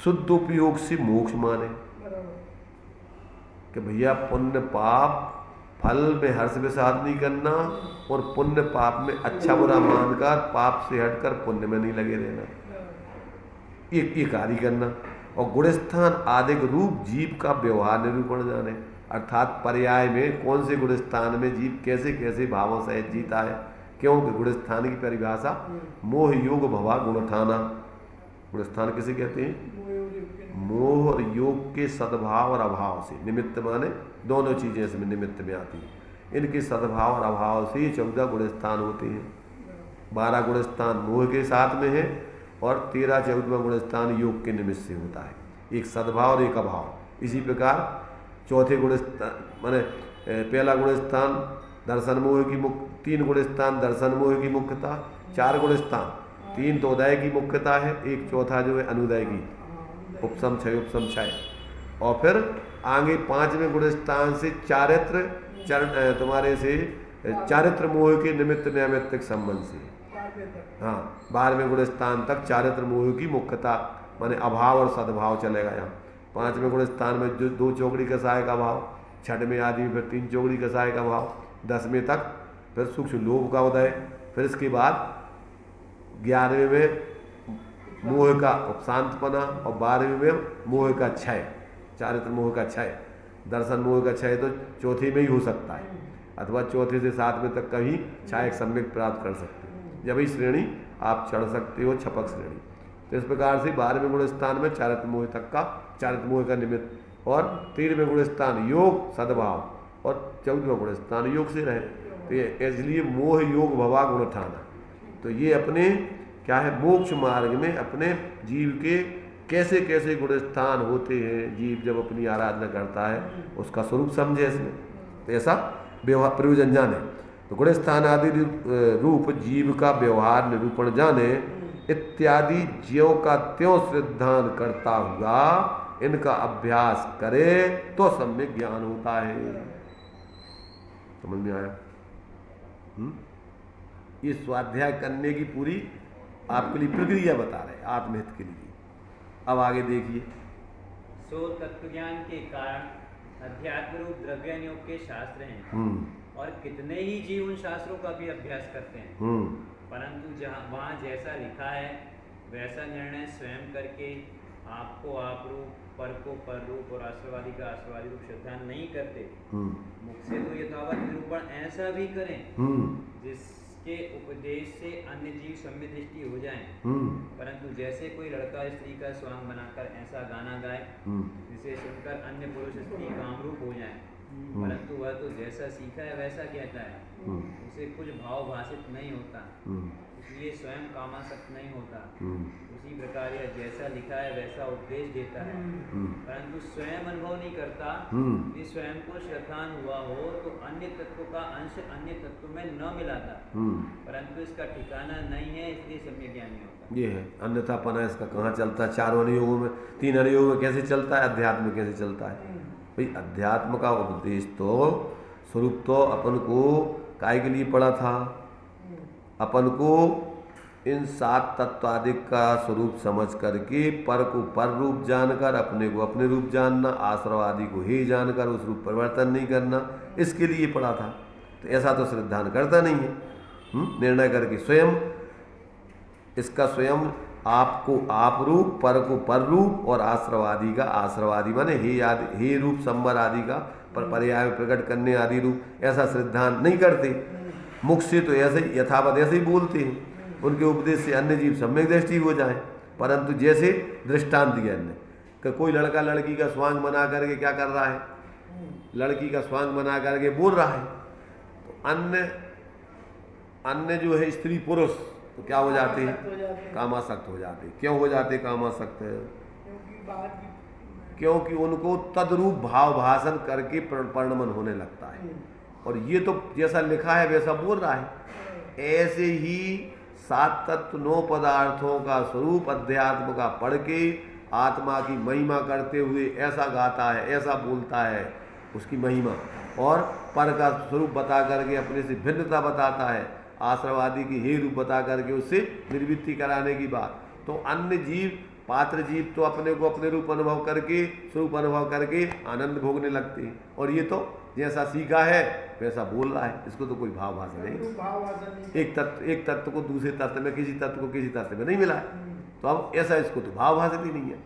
शुद्ध उपयोग से मोक्ष माने कि भैया पुण्य पाप फल में हर्ष विषाद नहीं करना, और पुण्य पाप में अच्छा बुरा मानकर पाप से हटकर पुण्य में नहीं लगे रहना, ये कार्य करना। और गुणस्थान आदि रूप जीव का व्यवहार निरूपण जाने, अर्थात पर्याय में कौन से गुणस्थान में जीव कैसे कैसे भावों सहित जीता है। क्योंकि गुणस्थान की परिभाषा मोह योग भवा गुणठाना। गुणस्थान किसे कहते हैं? मोह और योग के सद्भाव और अभाव से, निमित्त माने दोनों चीजें इसमें निमित्त में आती हैं। इनके सद्भाव और अभाव से ये 14 गुणस्थान होते हैं। 12 गुणस्थान मोह के साथ में है और 13-14वां गुणस्थान योग के निमित्त से होता है, एक सद्भाव और एक अभाव। इसी प्रकार चौथे गुणस्थान माने पहला गुणस्थान दर्शन मोह की मुख्य, 3 गुणस्थान दर्शन मोह की मुख्यता, 4 गुणस्थान, 3 तो उदय की मुख्यता है, एक चौथा जो है अनुदय की, उपसम क्षय उपसम क्षय। और फिर आगे 5वें गुण स्थान से चारित्र चरण तुम्हारे से चारित्र मोह के निमित्त नैमित्तिक संबंध से, हाँ 12वें गुण स्थान तक चारित्र मोह की मुख्यता माने अभाव और सद्भाव चलेगा। यहाँ 5वें गुण स्थान में जो 2 चौकड़ी कसाय का भाव, 6वें आदि में फिर 3 चौकड़ी कसाय का भाव, 10वें तक फिर सूक्ष्म लोभ का उदय, फिर इसके बाद 11वें में मोह का उपशांतपना और 12वें में मोह का क्षय, चारित्र मोह का क्षय। दर्शन मोह का क्षय तो चौथे में ही हो सकता है, अथवा चौथे से 7वें तक कहीं छायक सम्यक प्राप्त कर सकते हो, जब ही श्रेणी आप चढ़ सकते हो छपक श्रेणी। तो इस प्रकार से 12वें गुण स्थान में चारित्र मोह तक का, चारित्र मोह का निमित्त, और 13वें गुण स्थान योग सद्भाव और 14वां गुण स्थान योग से रहे। तो ये इसलिए मोह योग भवा गुण ठाना, तो ये अपने क्या है मोक्ष मार्ग में अपने जीव के कैसे कैसे गुण स्थान होते हैं, जीव जब अपनी आराधना करता है उसका स्वरूप समझे इसमें, तो ऐसा व्यवहार प्रयोजन जाने। तो गुण स्थान आदि रूप जीव का व्यवहार निरूपण जाने इत्यादि ज्यों का त्यों श्रद्धान करता हुआ इनका अभ्यास करे तो सम्यक ज्ञान होता है। समझ में आया? ये स्वाध्याय करने की पूरी आपके लिए प्रक्रिया बता रहे आत्महित के लिए। अब आगे देखिए। सो तत्व ज्ञान के कारण अध्यात्म रूप द्रव्य योग के शास्त्र हैं और कितने ही जीव उन शास्त्रों का भी अभ्यास करते हैं, परंतु जहाँ वहाँ जैसा लिखा है वैसा निर्णय स्वयं करके आपको आप रूप, पर को पर रूप और आश्रवादी का आश्रवादी रूप श्रद्धा नहीं करते। मुख से तो यथावत निरूपण ऐसा भी करें जिसके उपदेश से अन्य जीव सम्यक दृष्टि हो जाएं, परंतु जैसे कोई लड़का स्त्री का स्वांग बनाकर ऐसा गाना गाए जिसे सुनकर अन्य पुरुष स्त्री कामरूप हो जाएं, परंतु वह तो जैसा सीखा है वैसा कहता है, उसे कुछ भाव भाषित नहीं होता, इसलिए स्वयं कामासक्त नहीं होता। उसी प्रकार यह जैसा लिखा है वैसा उपदेश देता है, परंतु स्वयं अनुभव नहीं करता। यदि स्वयं को श्रद्धान हुआ हो तो अन्य तत्व का अंश अन्य तत्व में न मिलाता, परंतु इसका ठिकाना नहीं है, इसलिए सम्यक ज्ञान नहीं होता। ये है अन्यथापना इसका कहाँ चलता है? 4 अनुयोगों में, 3 अनुयोगों में कैसे चलता है? अध्यात्म में कैसे चलता है भाई? अध्यात्म का उपदेश तो स्वरूप तो अपन को काय के लिए पड़ा था? अपन को इन 7 तत्व आदि का स्वरूप समझ करके पर को पर रूप जानकर अपने को अपने रूप जानना, आश्रव आदि को ही जानकर उस रूप परिवर्तन नहीं करना, इसके लिए पड़ा था। तो ऐसा तो श्रद्धान करता नहीं है। निर्णय करके स्वयं इसका स्वयं आपको आप रूप, पर को पर रूप और आश्रव आदि का आश्रव आदि माने हे रूप संबर आदि का पर पर्याय प्रकट करने आदि रूप, ऐसा श्रद्धान नहीं करते। मुख से तो ऐसे यथावत ऐसे ही बोलते हैं, उनके उपदेश से अन्य जीव सम्यक दृष्टि हो जाए, परंतु जैसे दृष्टांत दिया इनने कि कोई लड़का लड़की का स्वांग बना करके क्या कर रहा है, लड़की का स्वांग बना करके बोल रहा है, तो अन्य जो है स्त्री पुरुष तो क्या हो जाते हैं? कामासक्त हो जाते हैं। क्यों हो जाते कामासक्त? क्योंकि उनको तद्रूप भाव भाषण करके परिणमन होने लगता है, और ये तो जैसा लिखा है वैसा बोल रहा है। ऐसे ही 7 तत्व 9 पदार्थों का स्वरूप अध्यात्म का पढ़ के आत्मा की महिमा करते हुए ऐसा गाता है, ऐसा बोलता है उसकी महिमा, और पर का स्वरूप बता करके अपने से भिन्नता बताता है, आश्रवादी की हे रूप बता करके उससे निर्वृत्ति कराने की बात। तो अन्य जीव पात्र जीव तो अपने को अपने रूप अनुभव करके स्वरूप अनुभव करके आनंद भोगने लगते हैं, और ये तो जैसा सीखा है वैसा बोल रहा है, इसको तो कोई भाव भाषा नहीं। एक तत्व को दूसरे तत्व में, किसी तत्व को किसी तत्व में नहीं मिला है, तो अब ऐसा इसको तो भाव भाषा ही नहीं है।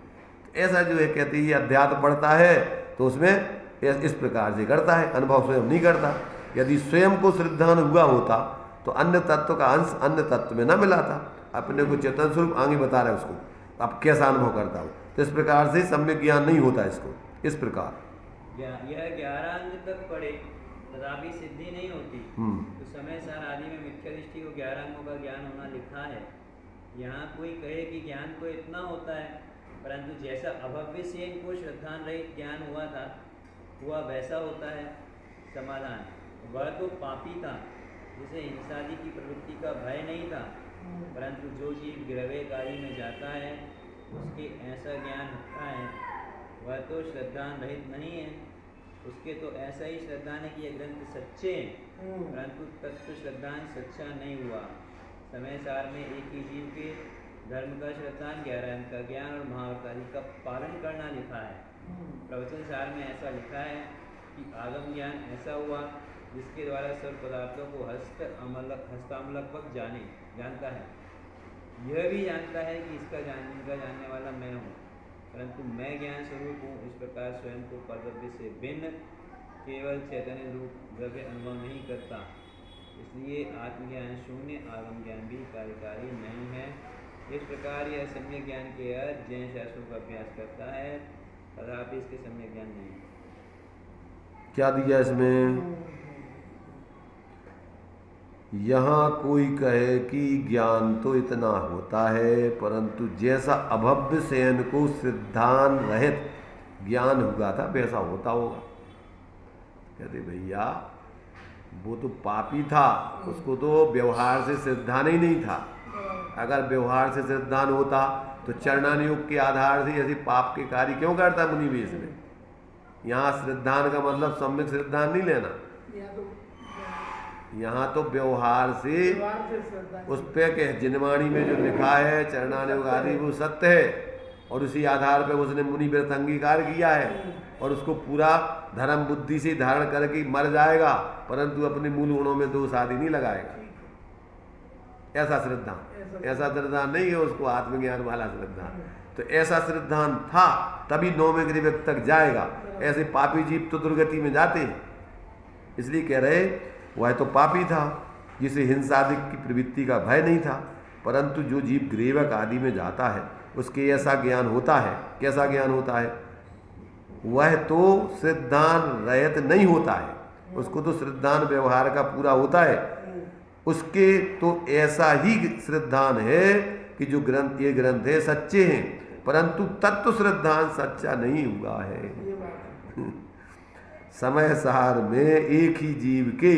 तो ऐसा जो है कहते हैं ये अध्यात्म पढ़ता है तो उसमें इस प्रकार से करता है, अनुभव स्वयं नहीं करता। यदि स्वयं को श्रद्धान हुआ होता तो अन्य तत्व का अंश अन्य तत्व में न मिलाता, अपने को चेतन स्वरूप आगे बता रहा है उसको, अब कैसा अनुभव करता हो। तो इस प्रकार से सम्यक ज्ञान नहीं होता इसको। इस प्रकार यह 11 अंग तक पढ़े तथापि सिद्धि नहीं होती। तो समय सार आदि में मिथ्या दृष्टि को 11 अंगों का ज्ञान होना लिखा है। यहाँ कोई कहे कि ज्ञान तो इतना होता है, परंतु जैसा अभव्य से इनको श्रद्धान रहित ज्ञान हुआ वैसा होता है। समाधान, वह तो पापी था जिसे हिंसादि की प्रवृत्ति का भय नहीं था, परंतु जो जीव गिरवे कार्य में जाता है उसके ऐसा ज्ञान होता है वह तो श्रद्धान रहित नहीं है, उसके तो ऐसा ही श्रद्धान है कि ये ग्रंथ सच्चे हैं, परंतु तत्व श्रद्धान सच्चा नहीं हुआ। समय सार में एक ही जीव के धर्म का श्रद्धान 11 अंक का ज्ञान और महावृत आदि का पालन करना लिखा है। प्रवचन सार में ऐसा लिखा है कि आगम ज्ञान ऐसा हुआ जिसके द्वारा सर्व पदार्थों को हस्तामलक जानता है। यह भी जानता है कि इनका जानने वाला मैं हूँ, परंतु मैं ज्ञान स्वरूप हूँ। इस प्रकार स्वयं को परद्रव्य से भिन्न केवल चैतन्य रूप द्रव्य अनुभव नहीं करता, इसलिए आत्मज्ञान शून्य, आगम ज्ञान भी कार्यकारी नहीं है। इस प्रकार यह सम्यक ज्ञान के अर्थ जैन शास्त्रों का अभ्यास करता है, तथापि इसके सम्यक ज्ञान नहीं। क्या दिया इसमें? यहाँ कोई कहे कि ज्ञान तो इतना होता है, परंतु जैसा अभव्य सेन को सिद्धांत रहित ज्ञान हुआ था वैसा होता होगा। कहते भैया वो तो पापी था, उसको तो व्यवहार से सिद्धांत ही नहीं था। अगर व्यवहार से सिद्धांत होता तो चरणानुयोग के आधार से ऐसे पाप के कार्य क्यों करता मुनि वेश में? यहाँ श्रद्धान का मतलब सम्यक श्रद्धान नहीं लेना, यहाँ तो व्यवहार से उस पे के जिनवाणी में जो लिखा है चरणानुयोग आदि वो सत्य है, और उसी आधार पे उसने मुनि व्रत अंगीकार किया है, और उसको पूरा धर्म बुद्धि से धारण करके मर जाएगा, परंतु अपने मूल गुणों में दोष आदि नहीं लगाएगा। ऐसा श्रद्धान नहीं है उसको आत्मज्ञान वाला श्रद्धान। तो ऐसा श्रद्धान था तभी 9वें गृह तक जाएगा। ऐसे पापी जीव तो दुर्गति में जाते हैं, इसलिए कह रहे वह तो पापी था जिसे हिंसादिक की प्रवृत्ति का भय नहीं था, परंतु जो जीव ग्रीवक आदि में जाता है उसके ऐसा ज्ञान होता है। कैसा ज्ञान होता है? वह तो श्रद्धान रहित नहीं होता है, उसको तो श्रद्धान व्यवहार का पूरा होता है। उसके तो ऐसा ही श्रद्धान है कि जो ग्रंथ ये ग्रंथ है सच्चे हैं, परंतु तत्व श्रद्धान सच्चा नहीं हुआ है। समय सार में एक ही जीव के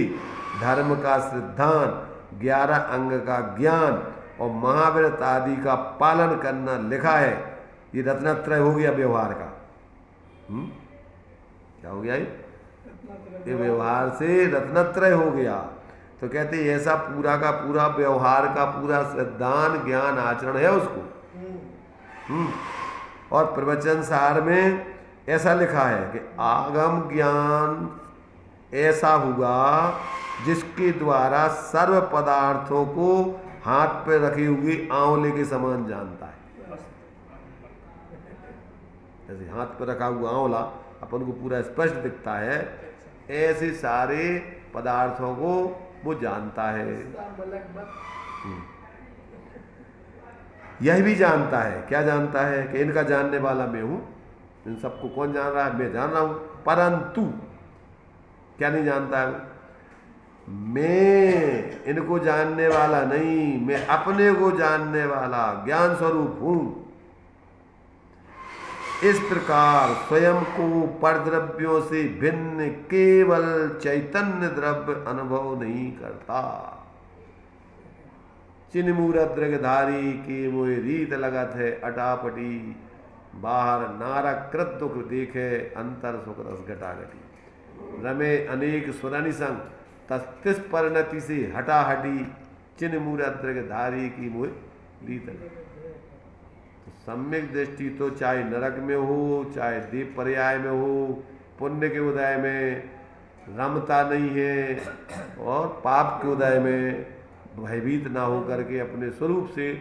धर्म का श्रद्धान, 11 अंग का ज्ञान और महाव्रत आदि का पालन करना लिखा है। ये रत्नत्रय हो गया व्यवहार का। क्या हो गया ये व्यवहार से रत्नत्रय हो गया। तो कहते ऐसा पूरा का पूरा व्यवहार का पूरा श्रद्धान ज्ञान आचरण है उसको। और प्रवचन सार में ऐसा लिखा है कि आगम ज्ञान ऐसा हुआ जिसके द्वारा सर्व पदार्थों को हाथ पे रखी हुई आंवले के समान जानता है। जैसे हाथ पे रखा हुआ आंवला अपन को पूरा स्पष्ट दिखता है, ऐसे सारे पदार्थों को वो जानता है। यह भी जानता है, क्या जानता है कि इनका जानने वाला मैं हूं। इन सबको कौन जान रहा है? मैं जान रहा हूं, परंतु क्या नहीं जानता है? मैं इनको जानने वाला नहीं, मैं अपने को जानने वाला ज्ञान स्वरूप हूं। इस प्रकार स्वयं को परद्रव्यों से भिन्न केवल चैतन्य द्रव्य अनुभव नहीं करता। चिन्मूरद्रगधारी के मोह रीत लगत है अटापटी, बाहर नारकृत दुख देखे अंतर सुख रस घटाघटी। रमे अनेक सुरनि संग तस्तिस परिणति से हटाहटी, चिन्मूरद्रगधारी की मोह रीत लगत। सम्यक दृष्टि तो चाहे नरक में हो, चाहे दीप पर्याय में हो, पुण्य के उदय में रमता नहीं है, और पाप के उदय में भयभीत ना हो करके अपने स्वरूप से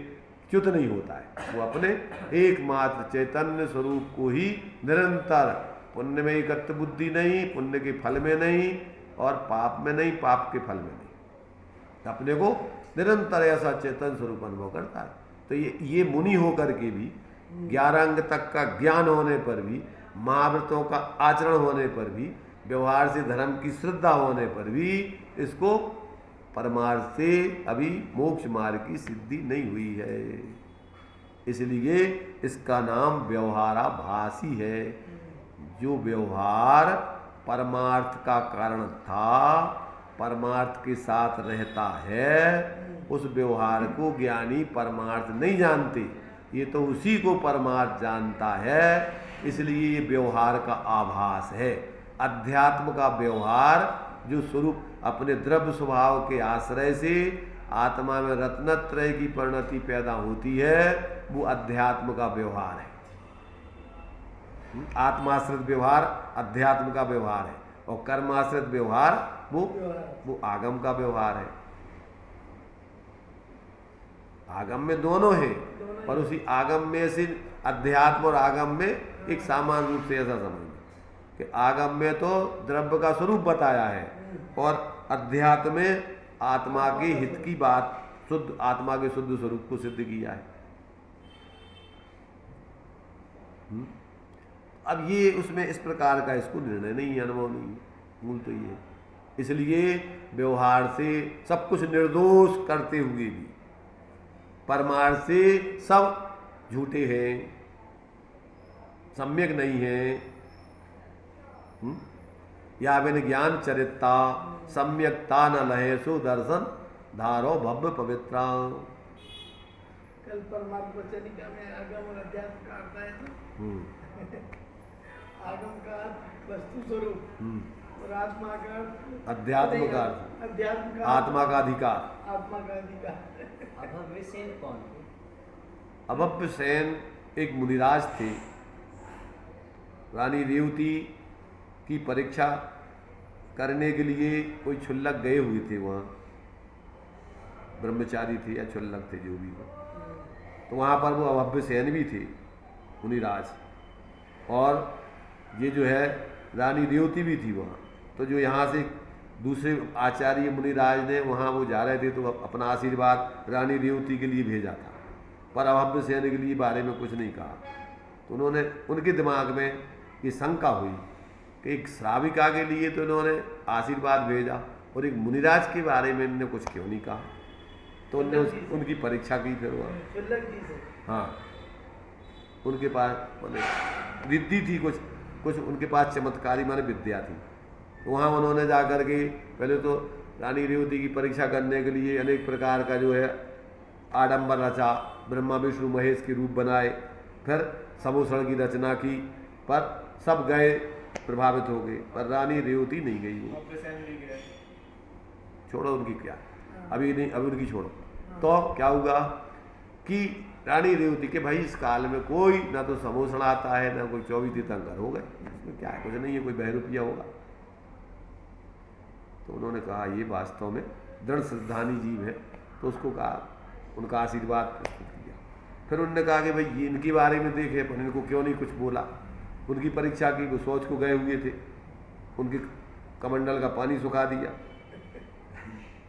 च्युत नहीं होता है। वो अपने एकमात्र चैतन्य स्वरूप को ही निरंतर, पुण्य में एकत्र बुद्धि नहीं, पुण्य के फल में नहीं, और पाप में नहीं, पाप के फल में नहीं, अपने को निरंतर ऐसा चैतन्य स्वरूप अनुभव करता है। तो ये मुनि होकर के भी 11 अंग तक का ज्ञान होने पर भी, महाव्रतों का आचरण होने पर भी, व्यवहार से धर्म की श्रद्धा होने पर भी इसको परमार्थ से अभी मोक्ष मार्ग की सिद्धि नहीं हुई है। इसलिए इसका नाम व्यवहाराभासी है। जो व्यवहार परमार्थ का कारण था, परमार्थ के साथ रहता है, उस व्यवहार को ज्ञानी परमार्थ नहीं जानते। ये तो उसी को परमार्थ जानता है इसलिए ये व्यवहार का आभास है। अध्यात्म का व्यवहार जो स्वरूप अपने द्रव्य स्वभाव के आश्रय से आत्मा में रत्नत्रय की परिणति पैदा होती है, वो अध्यात्म का व्यवहार है। आत्माश्रित व्यवहार अध्यात्म का व्यवहार है, और कर्माश्रित व्यवहार वो आगम का व्यवहार है। आगम में दोनों हैं, पर उसी आगम में से अध्यात्म और आगम में एक सामान्य रूप से ऐसा समझ कि आगम में तो द्रव्य का स्वरूप बताया है, और अध्यात्म में आत्मा के हित की बात, शुद्ध आत्मा के शुद्ध स्वरूप को सिद्ध किया है। अब ये उसमें इस प्रकार का इसको निर्णय नहीं है, अनुभव नहीं है, मूल तो ये है। इसलिए व्यवहार से सब कुछ निर्दोष करते हुए भी परमार्थ से सब झूठे हैं, सम्यक नहीं है। या बिन ज्ञान चरिता सम्यकता न लहे सो दर्शन धारो भव्य पवित्रा। कल परमात्मा चरिका में आगम और अध्यात्म का अर्थ है ना। आगम का अर्थ वस्तु स्वरूप और आत्मा का अर्थ अध्यात्म का अर्थ, अध्यात्म का आत्मा का अधिकार। आत्मा का अधिकार। अभव्य सेन कौन थे? अभव्य सेन एक मुनिराज थे। रानी रेवती की परीक्षा करने के लिए कोई क्षुल्लक गए हुए थे वहाँ, ब्रह्मचारी थे या क्षुल्लक थे जो भी हो, तो वहाँ पर वो अभव्य सेन भी थे मुनिराज, और ये जो है रानी रेवती भी थी वहाँ। तो जो यहाँ से दूसरे आचार्य मुनिराज ने वहाँ वो जा रहे थे तो अपना आशीर्वाद रानी रेवती के लिए भेजा था, पर अभव्य सेन के लिए बारे में कुछ नहीं कहा। तो उन्होंने, उनके दिमाग में ये शंका हुई कि एक श्राविका के लिए तो इन्होंने आशीर्वाद भेजा और एक मुनिराज के बारे में इन्होंने कुछ क्यों नहीं कहा। तो उनने उनकी परीक्षा की फिर वहाँ। हाँ, उनके पास माने रिद्धि थी, कुछ उनके पास चमत्कारी माने विद्या थी। तो वहाँ उन्होंने जा कर के पहले तो रानी रेवती की परीक्षा करने के लिए अनेक प्रकार का जो है आडंबर रचा, ब्रह्मा विष्णु महेश के रूप बनाए, फिर समूषण की रचना की, पर सब गए, प्रभावित हो गए, पर रानी रेवती नहीं गई। वो छोड़ो उनकी, क्या अभी नहीं, अभी उनकी छोड़ो। तो क्या हुआ कि रानी रेवती के भाई इस काल में कोई ना तो समूषण आता है ना कोई 24 तीर्थंकर हो गए, इसमें क्या है, कुछ नहीं है, कोई बहरूपिया होगा। तो उन्होंने कहा ये वास्तव में दृढ़ श्रद्धानी जीव है, तो उसको कहा, उनका आशीर्वाद प्रस्तुत किया। फिर उन्होंने कहा कि भाई ये इनके बारे में देखे, पर इनको क्यों नहीं कुछ बोला। उनकी परीक्षा की, वो सोच को गए हुए थे, उनके कमंडल का पानी सुखा दिया,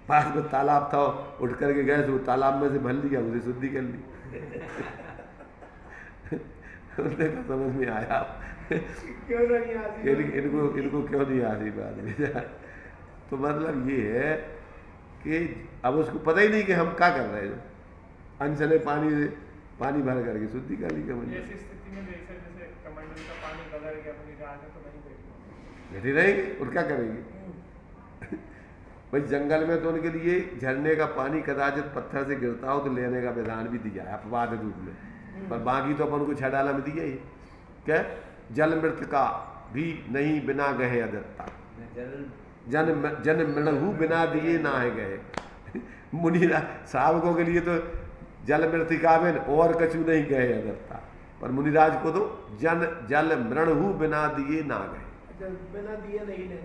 पास में तालाब था, उठ करके गए तो तालाब में से भर लिया, उसे शुद्धि कर ली। उन्होंने कहा समझ में आया इनको क्यों नहीं आशीर्वाद भेजा। तो मतलब ये है कि अब उसको पता ही नहीं कि हम क्या कर रहे हैं, अनचले पानी भर करके शुद्धि कर ली कमंडल। बैठे रहेंगे और क्या करेंगे। भाई जंगल में तो उनके लिए झरने का पानी कदाचित पत्थर से गिरता हो तो लेने का विधान भी दिया है अपवाद रूप में, पर बाकी तो अपन को छह डाला में दिया ही क्या, जल मृत का भी नहीं बिना गहे अदत्ता, जन मृणहु बिना दिए ना है गए। मुनि श्रावकों के लिए तो जल मृतिका में और कछु नहीं गए अदत्ता, पर मुनिराज को तो जल मृणहु बिना दिए ना गए, बिना दिए नहीं गए।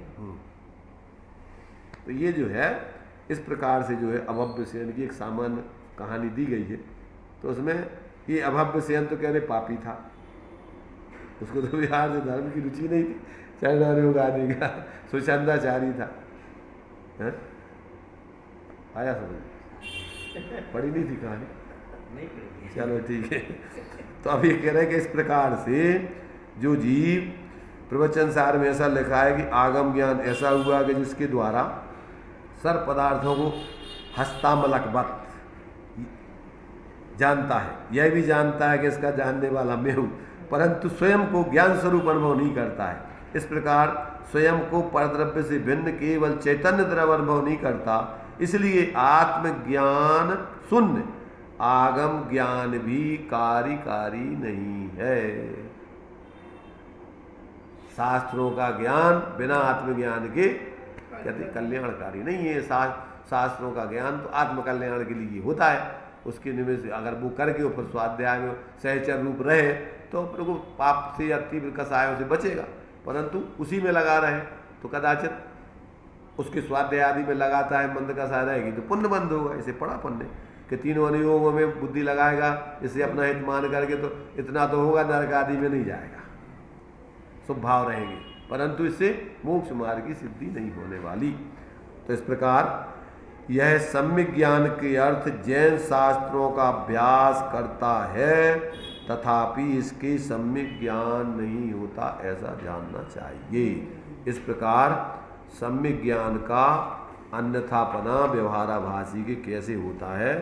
तो ये जो है इस प्रकार से जो है अभव्य सेन की एक सामान्य कहानी दी गई है। तो उसमें ये अभव्य सेन तो कह रहे पापी था, उसको तो बिहार से धर्म की रुचि नहीं थी, चरणार्योग आदि का सुचंदाचारी था। है? आया समझ, पढ़ी नहीं थी कहानी, नहीं पढ़ी। चलो ठीक है। तो अब ये कह रहे हैं कि इस प्रकार से जो जीव, प्रवचन सार में ऐसा लिखा है कि आगम ज्ञान ऐसा हुआ कि जिसके द्वारा सर्व पदार्थों को हस्तामलकवत जानता है, यह भी जानता है कि इसका जानने वाला मैं हूँ, परंतु स्वयं को ज्ञान स्वरूप अनुभव नहीं करता है। इस प्रकार स्वयं को परद्रव्य से भिन्न केवल चैतन्य द्रव्य अनुभव नहीं करता, इसलिए आत्मज्ञान शून्य, आगम ज्ञान भी कार्यकारी नहीं है। शास्त्रों का ज्ञान बिना आत्मज्ञान के कहते कल्याणकारी नहीं है। शास्त्रों का ज्ञान तो आत्मकल्याण के लिए होता है। उसके निमित्त अगर वो करके ऊपर स्वाध्याय में सहचर रूप रहे तो अपने को पाप से या तीव्र कसायों से बचेगा, परंतु उसी में लगा रहे तो कदाचित उसके स्वाध्याय आदि में लगाता है मंद कसाय रहेगी तो पुण्य बंद होगा। इसे पड़ा पुण्य कि तीनों अनुयोगों में बुद्धि लगाएगा, इसे अपना हित मान करके तो इतना तो होगा, नरक आदि में नहीं जाएगा, शुभ भाव रहेंगे, परंतु इससे मोक्ष मार्ग की सिद्धि नहीं होने वाली। तो इस प्रकार यह सम्यक ज्ञान के अर्थ जैन शास्त्रों का अभ्यास करता है तथापि इसके सम्यक ज्ञान नहीं होता, ऐसा जानना चाहिए। इस प्रकार सम्यक ज्ञान का अन्यथापना व्यवहाराभासी के कैसे होता है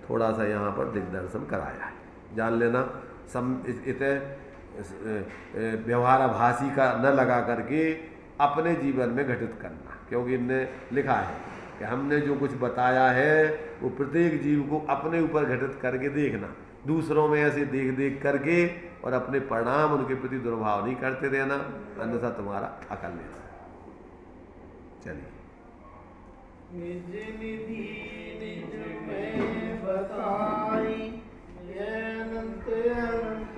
थोड़ा सा यहाँ पर दिग्दर्शन कराया है, जान लेना। व्यवहाराभासी का न लगा करके अपने जीवन में घटित करना, क्योंकि इनने लिखा है कि हमने जो कुछ बताया है वो प्रत्येक जीव को अपने ऊपर घटित करके देखना, दूसरों में ऐसे देख देख करके और अपने परिणाम उनके प्रति दुर्भाव नहीं करते रहना, अन्यथा तुम्हारा अकल लेना। चलिए निज निधि निज में बताई अनंत अनंत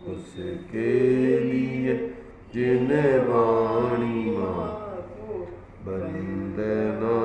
उसके लिए जिन वाणी वंदना